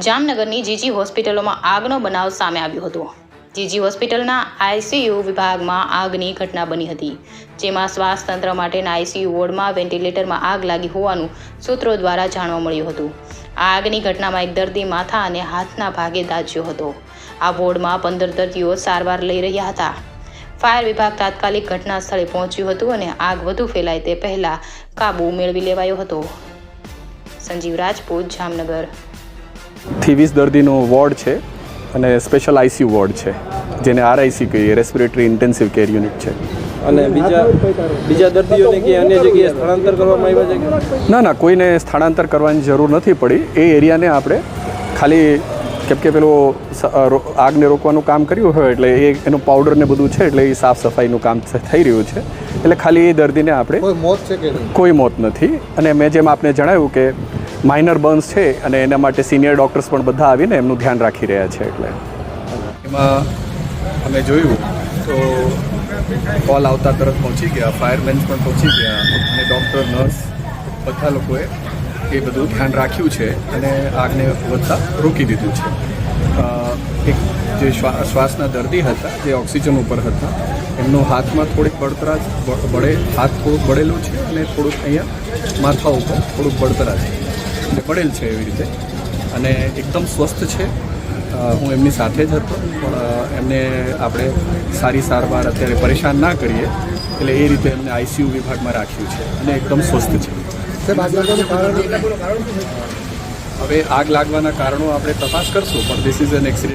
જામનગરની જીજી હોસ્પિટલોમાં આગનો બનાવ સામે આવ્યો હતો। જીજી હોસ્પિટલના આઈસીયુ વિભાગમાં આગની ઘટના બની હતી, જેમાં શ્વાસ તંત્ર માટેના આઈસીયુ વોર્ડમાં વેન્ટિલેટરમાં આગ લાગી હોવાનું સૂત્રો દ્વારા જાણવા મળ્યું હતું। આ આગની ઘટનામાં એક દર્દી માથા અને હાથના ભાગે દાઝ્યો હતો। આ વોર્ડમાં 15 દર્દીઓ સારવાર લઈ રહ્યા હતા। ફાયર વિભાગ તાત્કાલિક ઘટના સ્થળે પહોંચ્યું હતું અને આગ વધુ ફેલાય તે પહેલા કાબુ મેળવી લેવાયો હતો। સંજીવ રાજપૂત, જામનગર। 20 દર્દીનો વોર્ડ છે અને સ્પેશિયલ આઈસીયુ વોર્ડ છે, જેને આરઆઈસી કહીએ, રેસ્પિરેટરી ઇન્ટેન્સિવ કેર યુનિટ છે। અને બીજા દર્દીઓને કે અન્ય જગ્યાએ સ્થળાંતર કરવામાં આવ્યા છે? ના, કોઈને સ્થળાંતર કરવાની જરૂર નથી પડી। એ એરિયાને આપણે ખાલી કેમ કે પેલું આગને રોકવાનું કામ કર્યું હોય એટલે એનું પાવડર ને બધું છે, એટલે એ સાફ સફાઈનું કામ થઈ રહ્યું છે, એટલે ખાલી એ દર્દીને આપણે કોઈ મોત નથી। અને મેં જેમ આપને જણાવ્યું કે માઇનર બર્ન્સ છે અને એના માટે સિનિયર ડૉક્ટર્સ પણ બધા આવીને એમનું ધ્યાન રાખી રહ્યા છે। એટલે એમાં અમે જોયું તો કોલ આવતા તરત પહોંચી ગયા, ફાયરમેન પણ પહોંચી ગયા અને ડૉક્ટર, નર્સ બધા લોકોએ એ બધું ધ્યાન રાખ્યું છે અને આગને વધતા રોકી દીધું છે। એક જે શ્વાસના દર્દી હતા, જે ઓક્સિજન ઉપર હતા, એમનો હાથમાં થોડીક બળતરા હાથ થોડુંક બળેલું છે અને થોડુંક અહીંયા માથા ઉપર થોડુંક બળતરા છે, એટલે પડેલ છે એવી રીતે, અને એકદમ સ્વસ્થ છે। હું એમની સાથે જ હતો, પણ એમને આપણે સારી સારવાર અત્યારે પરેશાન ના કરીએ એટલે એ રીતે એમને આઈસીયુ વિભાગમાં રાખ્યું છે અને એકદમ સ્વસ્થ છે। હવે આગ લાગવાના કારણો આપણે તપાસ કરશું, પણ ધીસ ઇઝ એન એક્સિડન્ટ।